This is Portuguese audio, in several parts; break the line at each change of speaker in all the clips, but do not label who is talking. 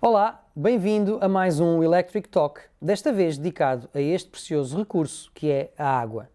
Olá, bem-vindo a mais um Electric Talk, desta vez dedicado a este precioso recurso que é a água.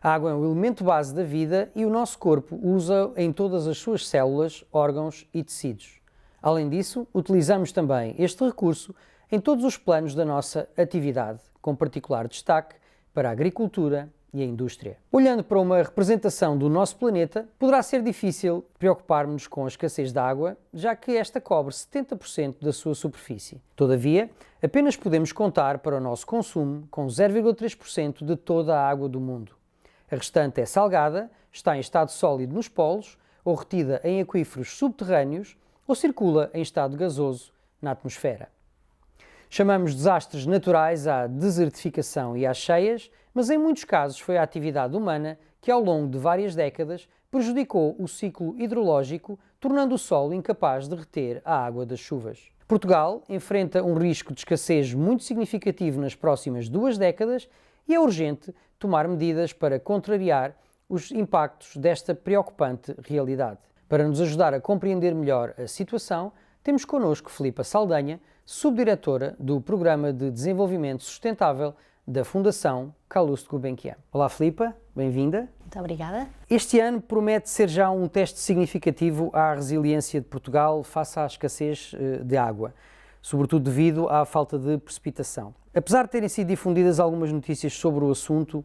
A água é um elemento base da vida e o nosso corpo usa em todas as suas células, órgãos e tecidos. Além disso, utilizamos também este recurso em todos os planos da nossa atividade, com particular destaque para a agricultura e a indústria. Olhando para uma representação do nosso planeta, poderá ser difícil preocupar-nos com a escassez de água, já que esta cobre 70% da sua superfície. Todavia, apenas podemos contar para o nosso consumo com 0,3% de toda a água do mundo. A restante é salgada, está em estado sólido nos polos, ou retida em aquíferos subterrâneos, ou circula em estado gasoso na atmosfera. Chamamos desastres naturais à desertificação e às cheias, mas em muitos casos foi a atividade humana que, ao longo de várias décadas, prejudicou o ciclo hidrológico, tornando o solo incapaz de reter a água das chuvas. Portugal enfrenta um risco de escassez muito significativo nas próximas 2 décadas e é urgente tomar medidas para contrariar os impactos desta preocupante realidade. Para nos ajudar a compreender melhor a situação, temos connosco Filipa Saldanha, subdiretora do Programa de Desenvolvimento Sustentável da Fundação Calouste Gulbenkian. Olá Filipa, bem-vinda.
Muito obrigada.
Este ano promete ser já um teste significativo à resiliência de Portugal face à escassez de água, sobretudo devido à falta de precipitação. Apesar de terem sido difundidas algumas notícias sobre o assunto,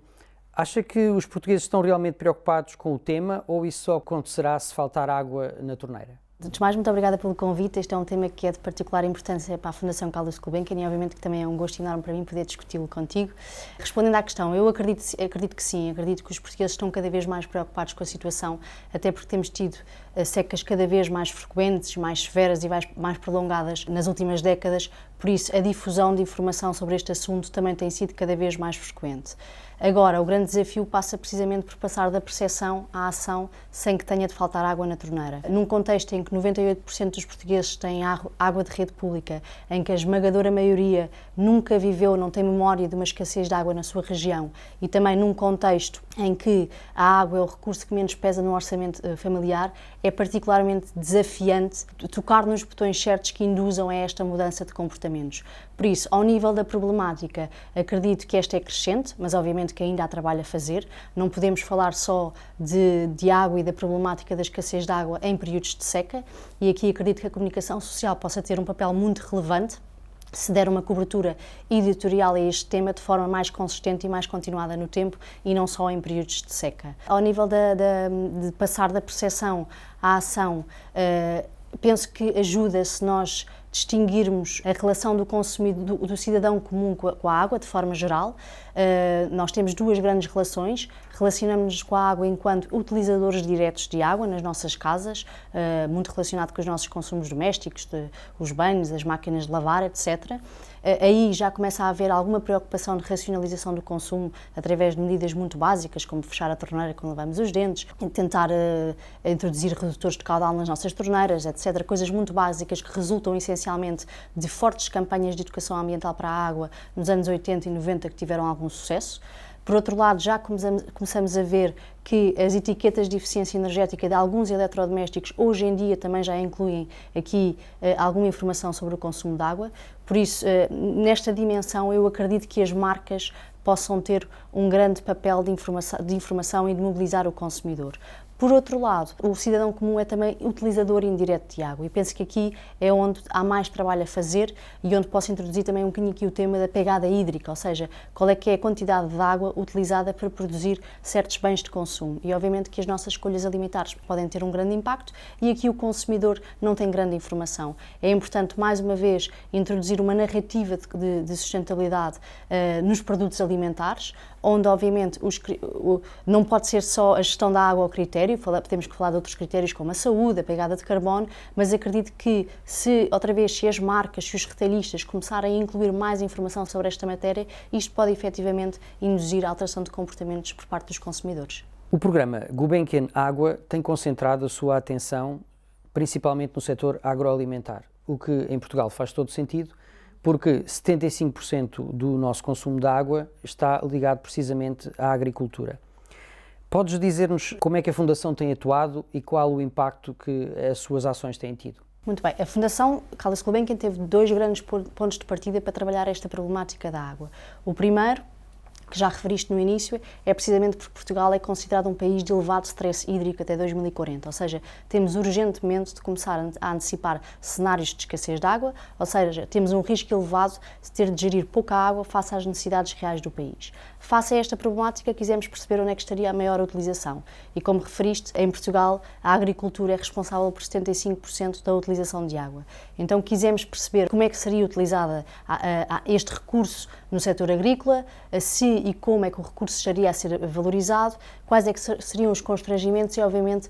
acha que os portugueses estão realmente preocupados com o tema ou isso só acontecerá se faltar água na torneira?
Antes de mais, muito obrigada pelo convite. Este é um tema que é de particular importância para a Fundação Calouste Gulbenkian e obviamente que também é um gosto enorme para mim poder discuti-lo contigo. Respondendo à questão, eu acredito que sim, acredito que os portugueses estão cada vez mais preocupados com a situação, até porque temos tido secas cada vez mais frequentes, mais severas e mais prolongadas nas últimas décadas, por isso a difusão de informação sobre este assunto também tem sido cada vez mais frequente. Agora, o grande desafio passa precisamente por passar da percepção à ação sem que tenha de faltar água na torneira. Num contexto em que 98% dos portugueses têm água de rede pública, em que a esmagadora maioria nunca viveu, não tem memória de uma escassez de água na sua região e também num contexto em que a água é o recurso que menos pesa no orçamento familiar, é particularmente desafiante tocar nos botões certos que induzam a esta mudança de comportamentos. Por isso, ao nível da problemática, acredito que esta é crescente, mas obviamente que ainda há trabalho a fazer. Não podemos falar só de água e da problemática da escassez de água em períodos de seca, e aqui acredito que a comunicação social possa ter um papel muito relevante se der uma cobertura editorial a este tema de forma mais consistente e mais continuada no tempo e não só em períodos de seca. Ao nível de passar da percepção à ação, penso que ajuda se nós distinguirmos a relação do consumidor, do cidadão comum com a água, de forma geral. Nós temos 2 grandes relações. Relacionamos-nos com a água enquanto utilizadores diretos de água nas nossas casas, muito relacionado com os nossos consumos domésticos, os banhos, as máquinas de lavar, etc. Aí já começa a haver alguma preocupação de racionalização do consumo através de medidas muito básicas, como fechar a torneira quando lavamos os dentes, tentar introduzir redutores de caudal nas nossas torneiras, etc. Coisas muito básicas que resultam essencialmente de fortes campanhas de educação ambiental para a água nos anos 80 e 90 que tiveram algum sucesso. Por outro lado, já começamos a ver que as etiquetas de eficiência energética de alguns eletrodomésticos hoje em dia também já incluem aqui alguma informação sobre o consumo de água. Por isso, nesta dimensão, eu acredito que as marcas possam ter um grande papel de informação e de mobilizar o consumidor. Por outro lado, o cidadão comum é também utilizador indireto de água e penso que aqui é onde há mais trabalho a fazer e onde posso introduzir também um bocadinho aqui o tema da pegada hídrica, ou seja, qual é que é a quantidade de água utilizada para produzir certos bens de consumo. E obviamente que as nossas escolhas alimentares podem ter um grande impacto e aqui o consumidor não tem grande informação. É importante, mais uma vez, introduzir uma narrativa de sustentabilidade nos produtos alimentares, onde obviamente não pode ser só a gestão da água ao critério, temos que falar de outros critérios como a saúde, a pegada de carbono, mas acredito que se as marcas, se os retalhistas começarem a incluir mais informação sobre esta matéria, isto pode efetivamente induzir a alteração de comportamentos por parte dos consumidores.
O programa Gulbenkian Água tem concentrado a sua atenção principalmente no setor agroalimentar, o que em Portugal faz todo sentido, porque 75% do nosso consumo de água está ligado precisamente à agricultura. Podes dizer-nos como é que a Fundação tem atuado e qual o impacto que as suas ações têm tido?
Muito bem, a Fundação Carlos Gulbenkian teve dois grandes pontos de partida para trabalhar esta problemática da água. O primeiro, que já referiste no início, é precisamente porque Portugal é considerado um país de elevado stress hídrico até 2040, ou seja, temos urgentemente de começar a antecipar cenários de escassez de água, ou seja, temos um risco elevado de ter de gerir pouca água face às necessidades reais do país. Face a esta problemática, quisemos perceber onde é que estaria a maior utilização e, como referiste, em Portugal a agricultura é responsável por 75% da utilização de água. Então quisemos perceber como é que seria utilizada este recurso no setor agrícola, se e como é que o recurso estaria a ser valorizado, quais é que seriam os constrangimentos e, obviamente,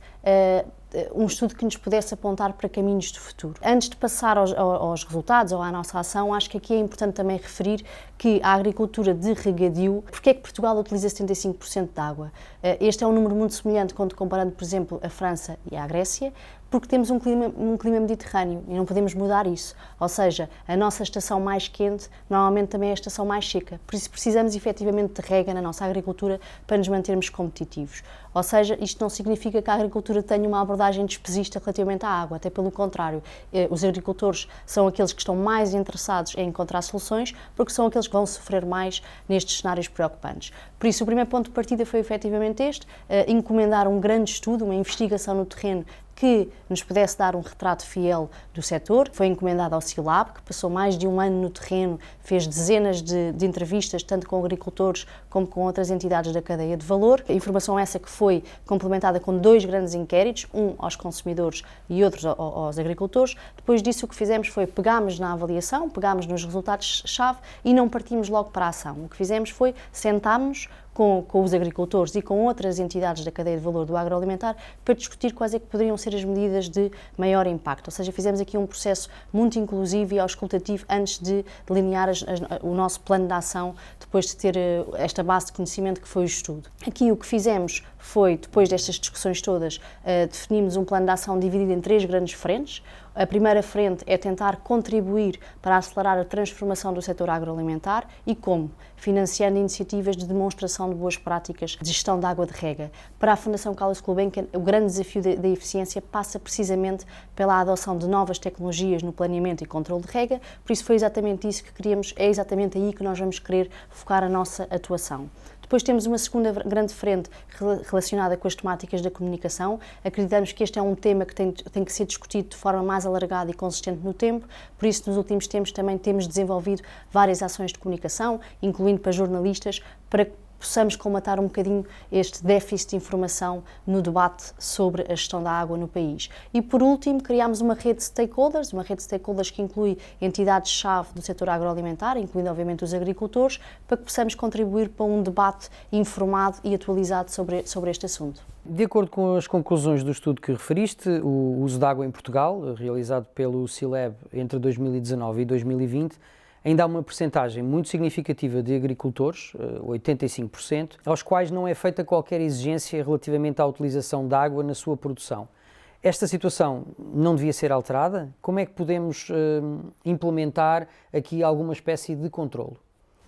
um estudo que nos pudesse apontar para caminhos de futuro. Antes de passar aos resultados ou à nossa ação, acho que aqui é importante também referir que a agricultura de regadio, porque é que Portugal utiliza 75% de água? Este é um número muito semelhante quando comparando, por exemplo, a França e a Grécia, porque temos um clima mediterrâneo e não podemos mudar isso. Ou seja, a nossa estação mais quente normalmente também é a estação mais seca. Por isso precisamos efetivamente de rega na nossa agricultura para nos mantermos competitivos. Ou seja, isto não significa que a agricultura tenha uma abordagem despesista relativamente à água, até pelo contrário. Os agricultores são aqueles que estão mais interessados em encontrar soluções, porque são aqueles que vão sofrer mais nestes cenários preocupantes. Por isso, o primeiro ponto de partida foi efetivamente este, encomendar um grande estudo, uma investigação no terreno que nos pudesse dar um retrato fiel do setor. Foi encomendado ao CILAB, que passou mais de um ano no terreno, fez dezenas de entrevistas, tanto com agricultores como com outras entidades da cadeia de valor. A informação essa que foi complementada com dois grandes inquéritos, um aos consumidores e outros aos agricultores. Depois disso, o que fizemos foi pegámos na avaliação, pegámos nos resultados-chave e não partimos logo para a ação. O que fizemos foi sentámos com os agricultores e com outras entidades da cadeia de valor do agroalimentar para discutir quais é que poderiam ser as medidas de maior impacto. Ou seja, fizemos aqui um processo muito inclusivo e auscultativo antes de delinear o nosso plano de ação, depois de ter esta base de conhecimento que foi o estudo. Aqui o que fizemos foi, depois destas discussões todas, definimos um plano de ação dividido em três grandes frentes. A primeira frente é tentar contribuir para acelerar a transformação do setor agroalimentar e como? Financiando iniciativas de demonstração de boas práticas de gestão de água de rega. Para a Fundação Carlos Gulbenkian, o grande desafio da eficiência passa precisamente pela adoção de novas tecnologias no planeamento e controle de rega, por isso foi exatamente isso que queríamos, é exatamente aí que nós vamos querer focar a nossa atuação. Depois temos uma segunda grande frente relacionada com as temáticas da comunicação. Acreditamos que este é um tema que tem que ser discutido de forma mais alargada e consistente no tempo, por isso nos últimos tempos também temos desenvolvido várias ações de comunicação, incluindo para jornalistas, para que possamos colmatar um bocadinho este déficit de informação no debate sobre a gestão da água no país. E por último, criámos uma rede de stakeholders que inclui entidades-chave do setor agroalimentar, incluindo obviamente os agricultores, para que possamos contribuir para um debate informado e atualizado sobre este assunto.
De acordo com as conclusões do estudo que referiste, o uso de água em Portugal, realizado pelo CILAB entre 2019 e 2020, ainda há uma percentagem muito significativa de agricultores, 85%, aos quais não é feita qualquer exigência relativamente à utilização de água na sua produção. Esta situação não devia ser alterada? Como é que podemos implementar aqui alguma espécie de controlo?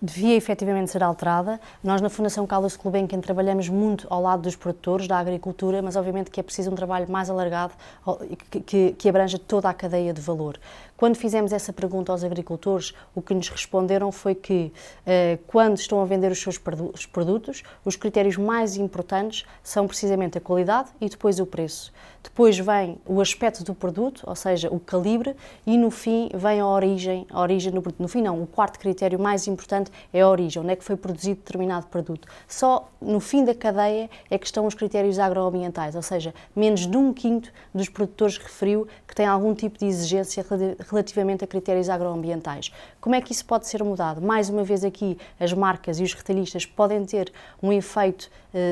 Devia efetivamente ser alterada. Nós na Fundação Carlos Gulbenkian trabalhamos muito ao lado dos produtores da agricultura, mas obviamente que é preciso um trabalho mais alargado que abranja toda a cadeia de valor. Quando fizemos essa pergunta aos agricultores, o que nos responderam foi que quando estão a vender os seus produtos, os critérios mais importantes são precisamente a qualidade e depois o preço. Depois vem o aspecto do produto, ou seja, o calibre, e no fim vem a origem do produto. No fim não, o quarto critério mais importante é a origem, onde é que foi produzido determinado produto. Só no fim da cadeia é que estão os critérios agroambientais, ou seja, menos de 1/5 dos produtores referiu que tem algum tipo de exigência relativamente a critérios agroambientais. Como é que isso pode ser mudado? Mais uma vez aqui, as marcas e os retalhistas podem ter um efeito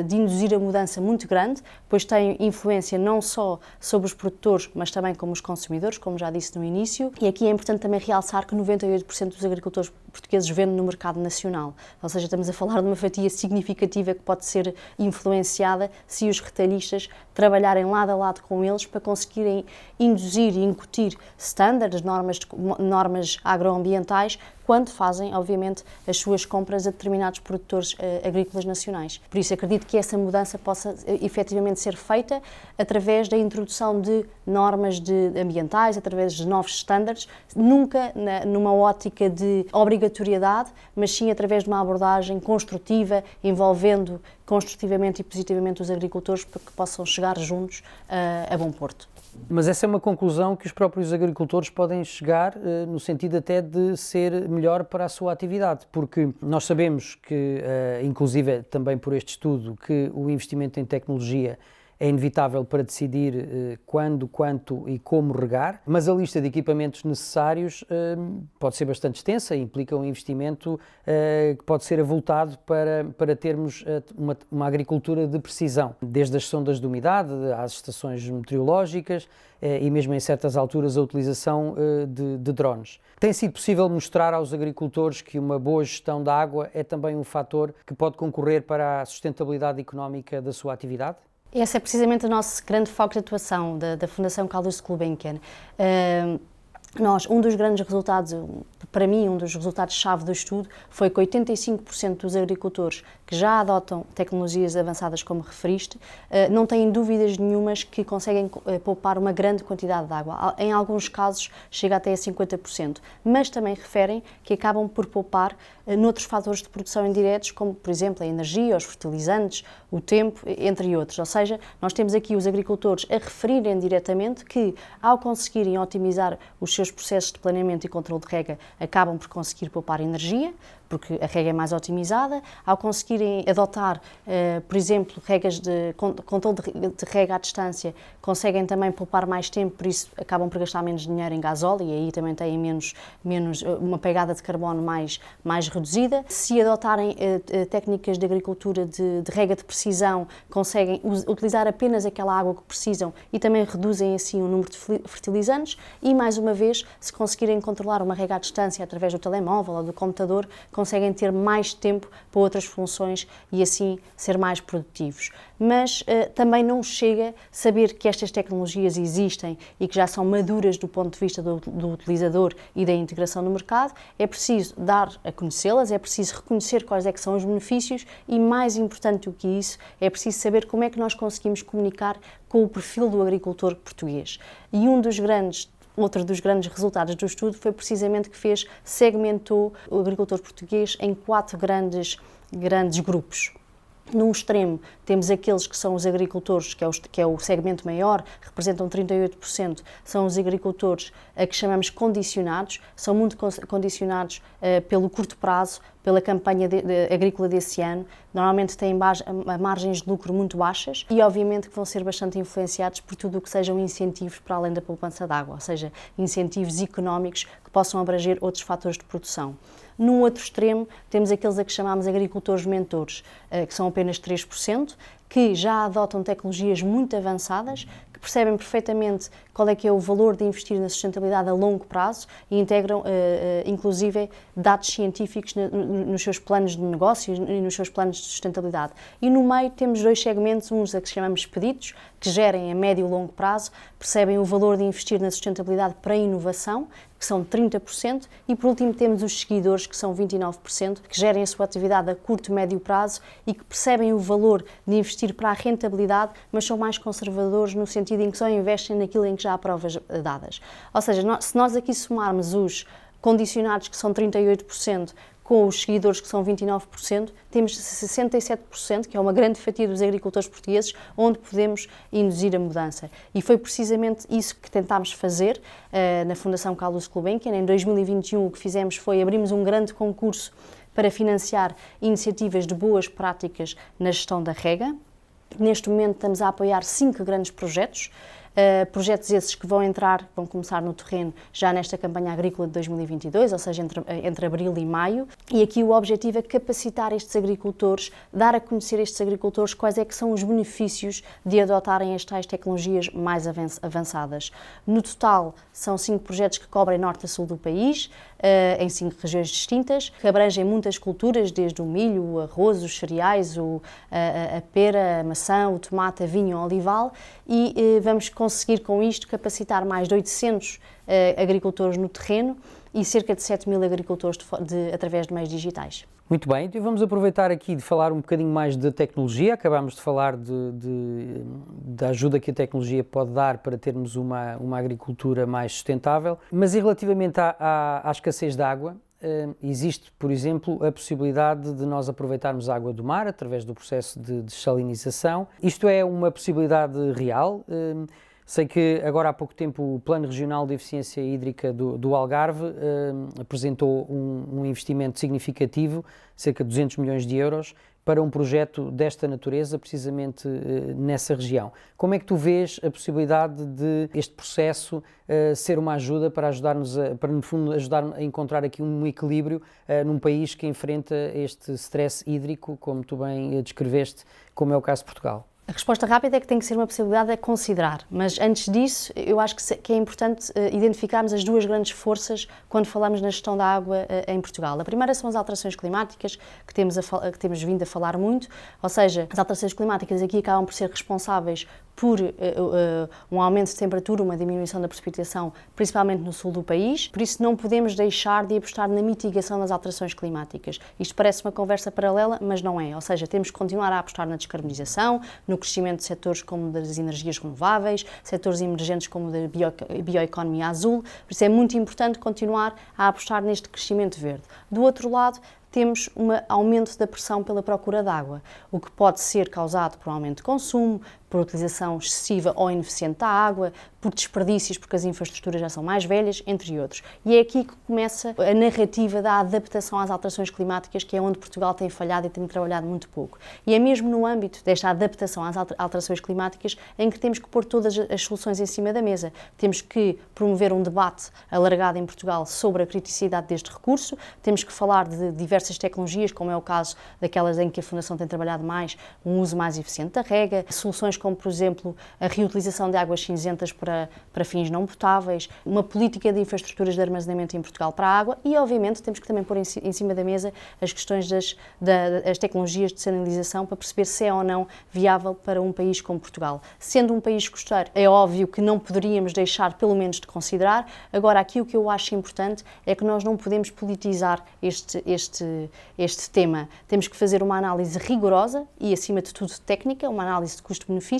de induzir a mudança muito grande, pois têm influência não só sobre os produtores, mas também como os consumidores, como já disse no início. E aqui é importante também realçar que 98% dos agricultores portugueses vendem no mercado nacional, ou seja, estamos a falar de uma fatia significativa que pode ser influenciada se os retalhistas trabalharem lado a lado com eles para conseguirem induzir e incutir standards, normas agroambientais quando fazem, obviamente, as suas compras a determinados produtores agrícolas nacionais. Por isso, acredito que essa mudança possa efetivamente ser feita através da introdução de normas ambientais, através de novos estándares, nunca numa ótica de obrigatoriedade, mas sim através de uma abordagem construtiva, envolvendo construtivamente e positivamente os agricultores para que possam chegar juntos a bom porto.
Mas essa é uma conclusão que os próprios agricultores podem chegar no sentido até de ser melhor para a sua atividade, porque nós sabemos que, inclusive também por este estudo, que o investimento em tecnologia é inevitável para decidir quando, quanto e como regar, mas a lista de equipamentos necessários pode ser bastante extensa e implica um investimento que pode ser avultado para termos uma agricultura de precisão, desde as sondas de umidade às estações meteorológicas e mesmo em certas alturas a utilização de drones. Tem sido possível mostrar aos agricultores que uma boa gestão da água é também um fator que pode concorrer para a sustentabilidade económica da sua atividade?
Esse é precisamente o nosso grande foco de atuação da Fundação Carlos Gulbenkian. Um dos grandes resultados, para mim, um dos resultados-chave do estudo foi que 85% dos agricultores que já adotam tecnologias avançadas como referiste, não têm dúvidas nenhumas que conseguem poupar uma grande quantidade de água. Em alguns casos chega até a 50%, mas também referem que acabam por poupar noutros fatores de produção indiretos, como, por exemplo, a energia, os fertilizantes, o tempo, entre outros. Ou seja, nós temos aqui os agricultores a referirem diretamente que, ao conseguirem otimizar os seus processos de planeamento e controle de rega, acabam por conseguir poupar energia, porque a rega é mais otimizada. Ao conseguirem adotar, por exemplo, regras de controle de rega à distância, conseguem também poupar mais tempo, por isso acabam por gastar menos dinheiro em gasóleo e aí também têm menos uma pegada de carbono mais reduzida. Se adotarem técnicas de agricultura de rega de precisão, conseguem utilizar apenas aquela água que precisam e também reduzem assim o número de fertilizantes e, mais uma vez, se conseguirem controlar uma rega à distância através do telemóvel ou do computador, conseguem ter mais tempo para outras funções e assim ser mais produtivos. Mas também não chega saber que estas tecnologias existem e que já são maduras do ponto de vista do utilizador e da integração no mercado. É preciso dar a conhecê-las, é preciso reconhecer quais é que são os benefícios e, mais importante do que isso, é preciso saber como é que nós conseguimos comunicar com o perfil do agricultor português. E outro dos grandes resultados do estudo foi precisamente que segmentou o agricultor português em 4 grandes grupos. Num extremo, temos aqueles que são os agricultores, que é o segmento maior, representam 38%, são os agricultores a que chamamos condicionados, são muito condicionados pelo curto prazo, pela campanha agrícola desse ano, normalmente têm margens de lucro muito baixas e, obviamente, que vão ser bastante influenciados por tudo o que sejam incentivos para além da poupança de água, ou seja, incentivos económicos que possam abranger outros fatores de produção. Num outro extremo, temos aqueles a que chamamos agricultores mentores, que são apenas 3%, que já adotam tecnologias muito avançadas, que percebem perfeitamente qual é que é o valor de investir na sustentabilidade a longo prazo e integram, inclusive, dados científicos nos seus planos de negócio e nos seus planos de sustentabilidade. E no meio temos 2 segmentos, uns a que chamamos expeditos, que gerem a médio e longo prazo, percebem o valor de investir na sustentabilidade para a inovação, que são 30%, e por último temos os seguidores, que são 29%, que gerem a sua atividade a curto e médio prazo e que percebem o valor de investir para a rentabilidade, mas são mais conservadores no sentido em que só investem naquilo em que já há provas dadas. Ou seja, se nós aqui somarmos os condicionados, que são 38%, com os seguidores, que são 29%, temos 67%, que é uma grande fatia dos agricultores portugueses, onde podemos induzir a mudança. E foi precisamente isso que tentámos fazer na Fundação Carlos Gulbenkian. Em 2021 o que fizemos foi abrimos um grande concurso para financiar iniciativas de boas práticas na gestão da rega. Neste momento estamos a apoiar 5 grandes projetos, projetos esses que vão começar no terreno já nesta campanha agrícola de 2022, ou seja, entre abril e maio. E aqui o objetivo é capacitar estes agricultores, dar a conhecer estes agricultores quais é que são os benefícios de adotarem as tais tecnologias mais avançadas. No total, são 5 projetos que cobrem norte a sul do país. em 5 regiões distintas, que abrangem muitas culturas, desde o milho, o arroz, os cereais, a pera, a maçã, o tomate, a vinho, o olival, e vamos conseguir com isto capacitar mais de 800 agricultores no terreno e cerca de 7.000 agricultores através de meios digitais.
Muito bem, então vamos aproveitar aqui de falar um bocadinho mais de tecnologia. Acabámos de falar da ajuda que a tecnologia pode dar para termos uma agricultura mais sustentável, mas e relativamente à escassez de água, existe, por exemplo, a possibilidade de nós aproveitarmos a água do mar através do processo de dessalinização. Isto é uma possibilidade real. Sei que agora há pouco tempo o Plano Regional de Eficiência Hídrica do Algarve apresentou um investimento significativo, cerca de 200 milhões de euros, para um projeto desta natureza, precisamente nessa região. Como é que tu vês a possibilidade de este processo ser uma ajuda para ajudar-nos, para no fundo ajudar a encontrar aqui um equilíbrio num país que enfrenta este stress hídrico, como tu bem descreveste, como é o caso de Portugal?
A resposta rápida é que tem que ser uma possibilidade a considerar, mas antes disso eu acho que é importante identificarmos as duas grandes forças quando falamos na gestão da água em Portugal. A primeira são as alterações climáticas, que temos vindo a falar muito, ou seja, as alterações climáticas aqui acabam por ser responsáveis por um aumento de temperatura, uma diminuição da precipitação, principalmente no sul do país. Por isso não podemos deixar de apostar na mitigação das alterações climáticas. Isto parece uma conversa paralela, mas não é. Ou seja, temos que continuar a apostar na descarbonização, no crescimento de setores como das energias renováveis, setores emergentes como da bioeconomia azul. Por isso é muito importante continuar a apostar neste crescimento verde. Do outro lado, temos um aumento da pressão pela procura de água, o que pode ser causado por um aumento de consumo, por utilização excessiva ou ineficiente da água, por desperdícios porque as infraestruturas já são mais velhas, entre outros. E é aqui que começa a narrativa da adaptação às alterações climáticas, que é onde Portugal tem falhado e tem trabalhado muito pouco. E é mesmo no âmbito desta adaptação às alterações climáticas em que temos que pôr todas as soluções em cima da mesa. Temos que promover um debate alargado em Portugal sobre a criticidade deste recurso, temos que falar de diversas tecnologias, como é o caso daquelas em que a Fundação tem trabalhado mais, um uso mais eficiente da rega, soluções como, por exemplo, a reutilização de águas cinzentas para fins não potáveis, uma política de infraestruturas de armazenamento em Portugal para a água e, obviamente, temos que também pôr em cima da mesa as questões das tecnologias de desalinização para perceber se é ou não viável para um país como Portugal. Sendo um país costeiro, é óbvio que não poderíamos deixar, pelo menos, de considerar. Agora, aqui o que eu acho importante é que nós não podemos politizar este tema. Temos que fazer uma análise rigorosa e, acima de tudo, técnica, uma análise de custo-benefício,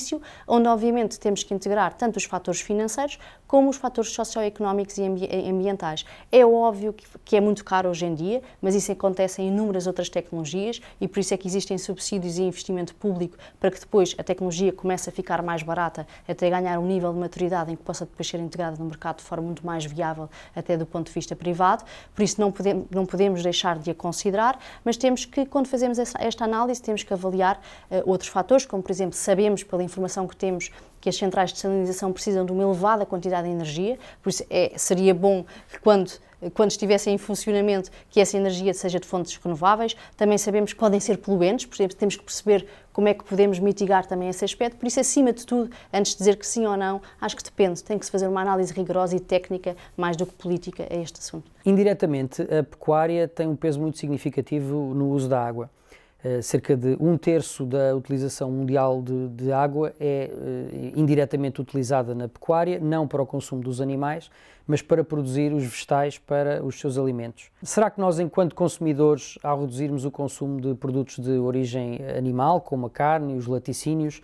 onde obviamente temos que integrar tanto os fatores financeiros como os fatores socioeconómicos e ambientais. É óbvio que é muito caro hoje em dia, mas isso acontece em inúmeras outras tecnologias e por isso é que existem subsídios e investimento público para que depois a tecnologia comece a ficar mais barata até ganhar um nível de maturidade em que possa depois ser integrada no mercado de forma muito mais viável até do ponto de vista privado. Por isso não podemos deixar de a considerar, mas temos que, quando fazemos esta análise, temos que avaliar outros fatores, como por exemplo, sabemos pela informação que temos que as centrais de desalinização precisam de uma elevada quantidade de energia, por isso seria bom que quando estivessem em funcionamento que essa energia seja de fontes renováveis. Também sabemos que podem ser poluentes, por exemplo, temos que perceber como é que podemos mitigar também esse aspecto. Por isso, acima de tudo, antes de dizer que sim ou não, acho que depende, tem que se fazer uma análise rigorosa e técnica mais do que política a este assunto.
Indiretamente, a pecuária tem um peso muito significativo no uso da água. Cerca de 1/3 da utilização mundial de água é indiretamente utilizada na pecuária, não para o consumo dos animais, mas para produzir os vegetais para os seus alimentos. Será que nós, enquanto consumidores, ao reduzirmos o consumo de produtos de origem animal, como a carne e os laticínios,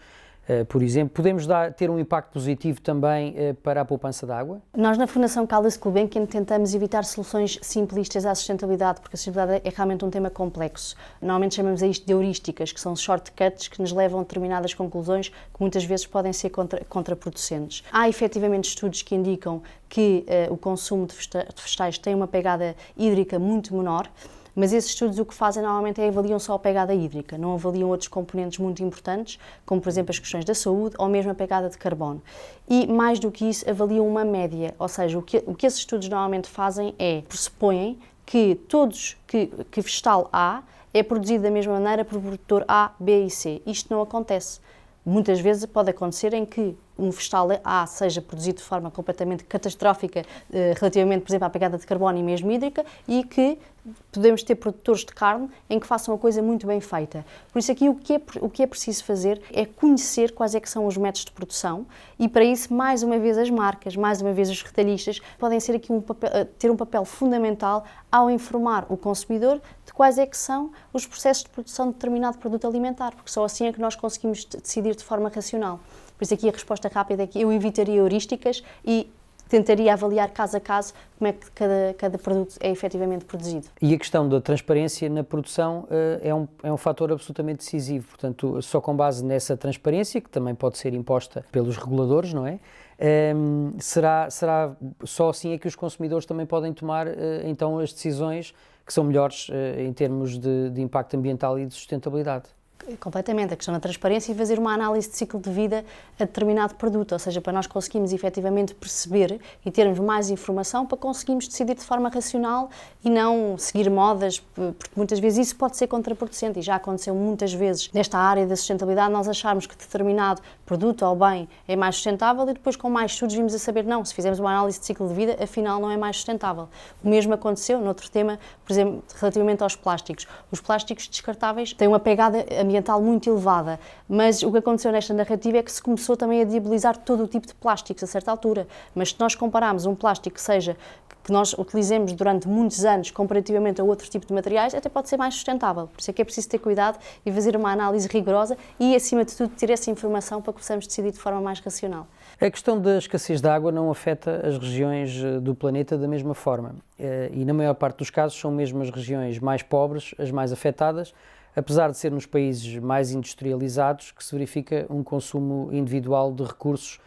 por exemplo, podemos ter um impacto positivo também para a poupança de água?
Nós na Fundação Caldas Gulbenkian tentamos evitar soluções simplistas à sustentabilidade, porque a sustentabilidade é realmente um tema complexo. Normalmente chamamos a isto de heurísticas, que são shortcuts que nos levam a determinadas conclusões que muitas vezes podem ser contraproducentes. Há efetivamente estudos que indicam que o consumo de vegetais tem uma pegada hídrica muito menor, mas esses estudos o que fazem normalmente é avaliam só a pegada hídrica, não avaliam outros componentes muito importantes, como por exemplo as questões da saúde ou mesmo a pegada de carbono. E mais do que isso, avaliam uma média, ou seja, o que esses estudos normalmente fazem é, pressupõem que que vegetal A é produzido da mesma maneira por produtor A, B e C. Isto não acontece. Muitas vezes pode acontecer em que um vegetal A seja produzido de forma completamente catastrófica relativamente, por exemplo, à pegada de carbono e mesmo hídrica, e que podemos ter produtores de carne em que façam a coisa muito bem feita. Por isso aqui o que é preciso fazer é conhecer quais é que são os métodos de produção e para isso, mais uma vez, as marcas, mais uma vez os retalhistas, podem ser aqui ter um papel fundamental ao informar o consumidor de quais é que são os processos de produção de determinado produto alimentar, porque só assim é que nós conseguimos decidir de forma racional. Por isso aqui a resposta rápida é que eu evitaria heurísticas e tentaria avaliar caso a caso como é que cada produto é efetivamente produzido.
E a questão da transparência na produção é um fator absolutamente decisivo, portanto, só com base nessa transparência, que também pode ser imposta pelos reguladores, não é? Será só assim é que os consumidores também podem tomar então as decisões que são melhores em termos de impacto ambiental e de sustentabilidade.
Completamente, a questão da transparência e fazer uma análise de ciclo de vida a determinado produto, ou seja, para nós conseguirmos efetivamente perceber e termos mais informação para conseguirmos decidir de forma racional e não seguir modas, porque muitas vezes isso pode ser contraproducente e já aconteceu muitas vezes nesta área da sustentabilidade nós acharmos que determinado produto ou bem é mais sustentável e depois com mais estudos vimos a saber não, se fizermos uma análise de ciclo de vida, afinal não é mais sustentável. O mesmo aconteceu noutro tema, por exemplo, relativamente aos plásticos. Os plásticos descartáveis têm uma pegada ambiental muito elevada, mas o que aconteceu nesta narrativa é que se começou também a diabolizar todo o tipo de plásticos a certa altura, mas se nós compararmos um plástico que nós utilizemos durante muitos anos comparativamente a outro tipo de materiais, até pode ser mais sustentável. Por isso é que é preciso ter cuidado e fazer uma análise rigorosa e, acima de tudo, ter essa informação para que possamos decidir de forma mais racional.
A questão da escassez de água não afeta as regiões do planeta da mesma forma e, na maior parte dos casos, são mesmo as regiões mais pobres as mais afetadas, apesar de ser nos países mais industrializados que se verifica um consumo individual de recursos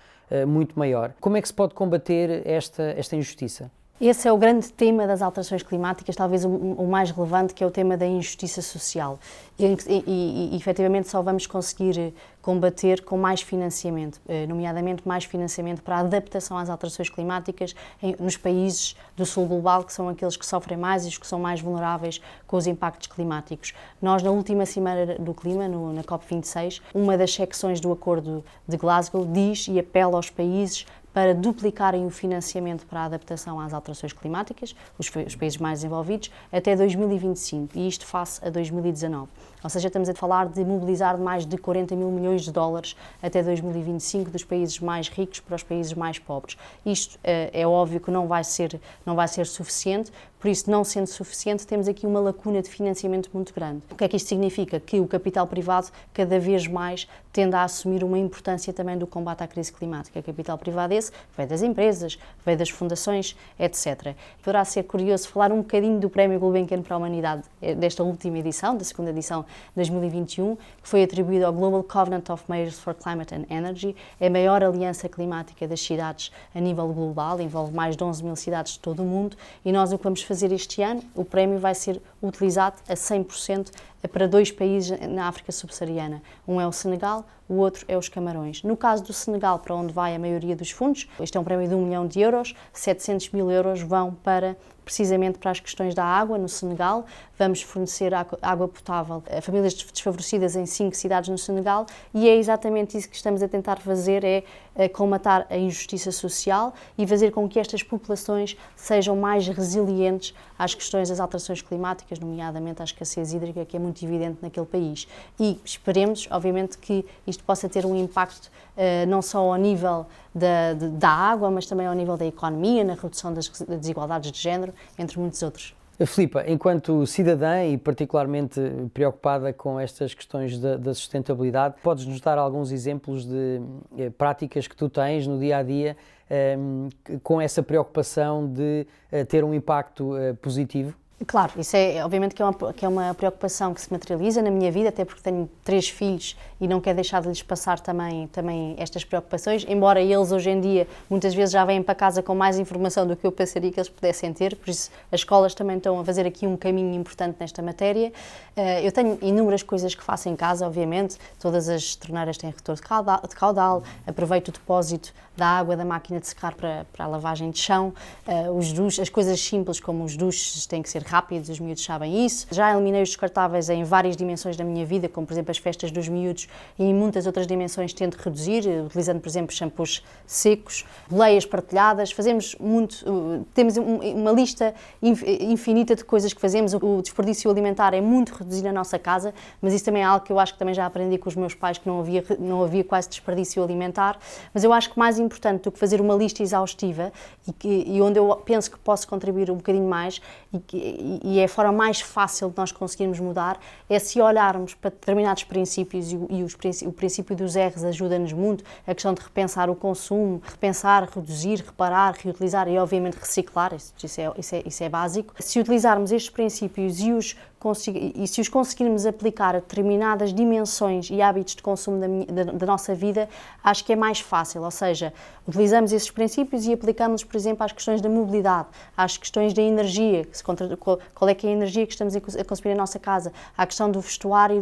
muito maior. Como é que se pode combater esta injustiça?
Esse é o grande tema das alterações climáticas, talvez o mais relevante, que é o tema da injustiça social. E efetivamente só vamos conseguir combater com mais financiamento, nomeadamente mais financiamento para a adaptação às alterações climáticas nos países do sul global, que são aqueles que sofrem mais e os que são mais vulneráveis com os impactos climáticos. Nós, na última Cimeira do Clima, na COP26, uma das secções do Acordo de Glasgow diz e apela aos países para duplicarem o financiamento para a adaptação às alterações climáticas, os países mais desenvolvidos, até 2025, e isto face a 2019. Ou seja, estamos a falar de mobilizar mais de 40 mil milhões de dólares até 2025 dos países mais ricos para os países mais pobres. Isto é óbvio que não vai ser suficiente, por isso, não sendo suficiente, temos aqui uma lacuna de financiamento muito grande. O que é que isto significa? Que o capital privado cada vez mais tende a assumir uma importância também do combate à crise climática. O capital privado esse vem das empresas, vem das fundações, etc. Poderá ser curioso falar um bocadinho do Prémio Gulbenkian para a Humanidade desta última edição, da segunda edição de 2021, que foi atribuído ao Global Covenant of Mayors for Climate and Energy, é a maior aliança climática das cidades a nível global, envolve mais de 11 mil cidades de todo o mundo, e nós o que vamos fazer este ano, o prémio vai ser utilizado a 100% para dois países na África subsaariana. Um é o Senegal, o outro é os Camarões. No caso do Senegal, para onde vai a maioria dos fundos, este é um prémio de 1 milhão de euros, 700 mil euros vão precisamente para as questões da água no Senegal. Vamos fornecer água potável a famílias desfavorecidas em 5 cidades no Senegal e é exatamente isso que estamos a tentar fazer, é colmatar a injustiça social e fazer com que estas populações sejam mais resilientes às questões das alterações climáticas, nomeadamente à escassez hídrica, que é muito evidente naquele país. E esperemos, obviamente, que isto possa ter um impacto não só ao nível da água, mas também ao nível da economia, na redução das desigualdades de género, entre muitos outros.
Filipa, enquanto cidadã e particularmente preocupada com estas questões da sustentabilidade, podes-nos dar alguns exemplos de práticas que tu tens no dia-a-dia com essa preocupação de ter um impacto positivo?
Claro, isso é obviamente que é uma preocupação que se materializa na minha vida, até porque tenho 3 filhos e não quero deixar de lhes passar também estas preocupações, embora eles hoje em dia muitas vezes já vêm para casa com mais informação do que eu pensaria que eles pudessem ter, por isso as escolas também estão a fazer aqui um caminho importante nesta matéria. Eu tenho inúmeras coisas que faço em casa, obviamente, todas as torneiras têm retorno de caudal, aproveito o depósito da água da máquina de secar para a lavagem de chão, as coisas simples como os duches têm que ser ser rápidos, os miúdos sabem isso. Já eliminei os descartáveis em várias dimensões da minha vida, como por exemplo as festas dos miúdos, e em muitas outras dimensões tento reduzir, utilizando por exemplo shampoos secos, boleias partilhadas, temos uma lista infinita de coisas que fazemos. O desperdício alimentar é muito reduzido na nossa casa, mas isso também é algo que eu acho que também já aprendi com os meus pais, que não havia quase desperdício alimentar. Mas eu acho que mais importante do que fazer uma lista exaustiva e onde eu penso que posso contribuir um bocadinho mais e é a forma mais fácil de nós conseguirmos mudar, é se olharmos para determinados princípios o princípio dos R's ajuda-nos muito, a questão de repensar o consumo, repensar, reduzir, reparar, reutilizar e obviamente reciclar, isso é básico. Se utilizarmos estes princípios e se os conseguirmos aplicar a determinadas dimensões e hábitos de consumo da nossa vida, acho que é mais fácil, ou seja, utilizamos esses princípios e aplicamos-los, por exemplo, às questões da mobilidade, às questões da energia, qual é que é a energia que estamos a consumir na nossa casa, à questão do vestuário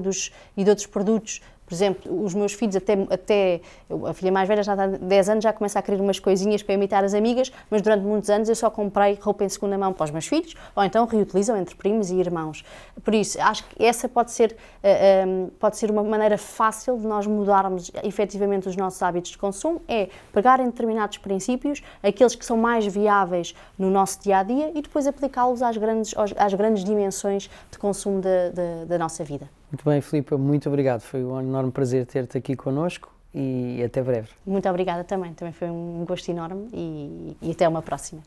e de outros produtos. Por exemplo, os meus filhos, a filha mais velha já está há 10 anos, já começa a querer umas coisinhas para imitar as amigas, mas durante muitos anos eu só comprei roupa em segunda mão para os meus filhos, ou então reutilizam entre primos e irmãos. Por isso, acho que essa pode ser uma maneira fácil de nós mudarmos efetivamente os nossos hábitos de consumo, é pegar em determinados princípios, aqueles que são mais viáveis no nosso dia-a-dia e depois aplicá-los às grandes dimensões de consumo da nossa vida.
Muito bem, Filipa, muito obrigado. Foi um enorme prazer ter-te aqui connosco e até breve.
Muito obrigada também foi um gosto enorme e até uma próxima.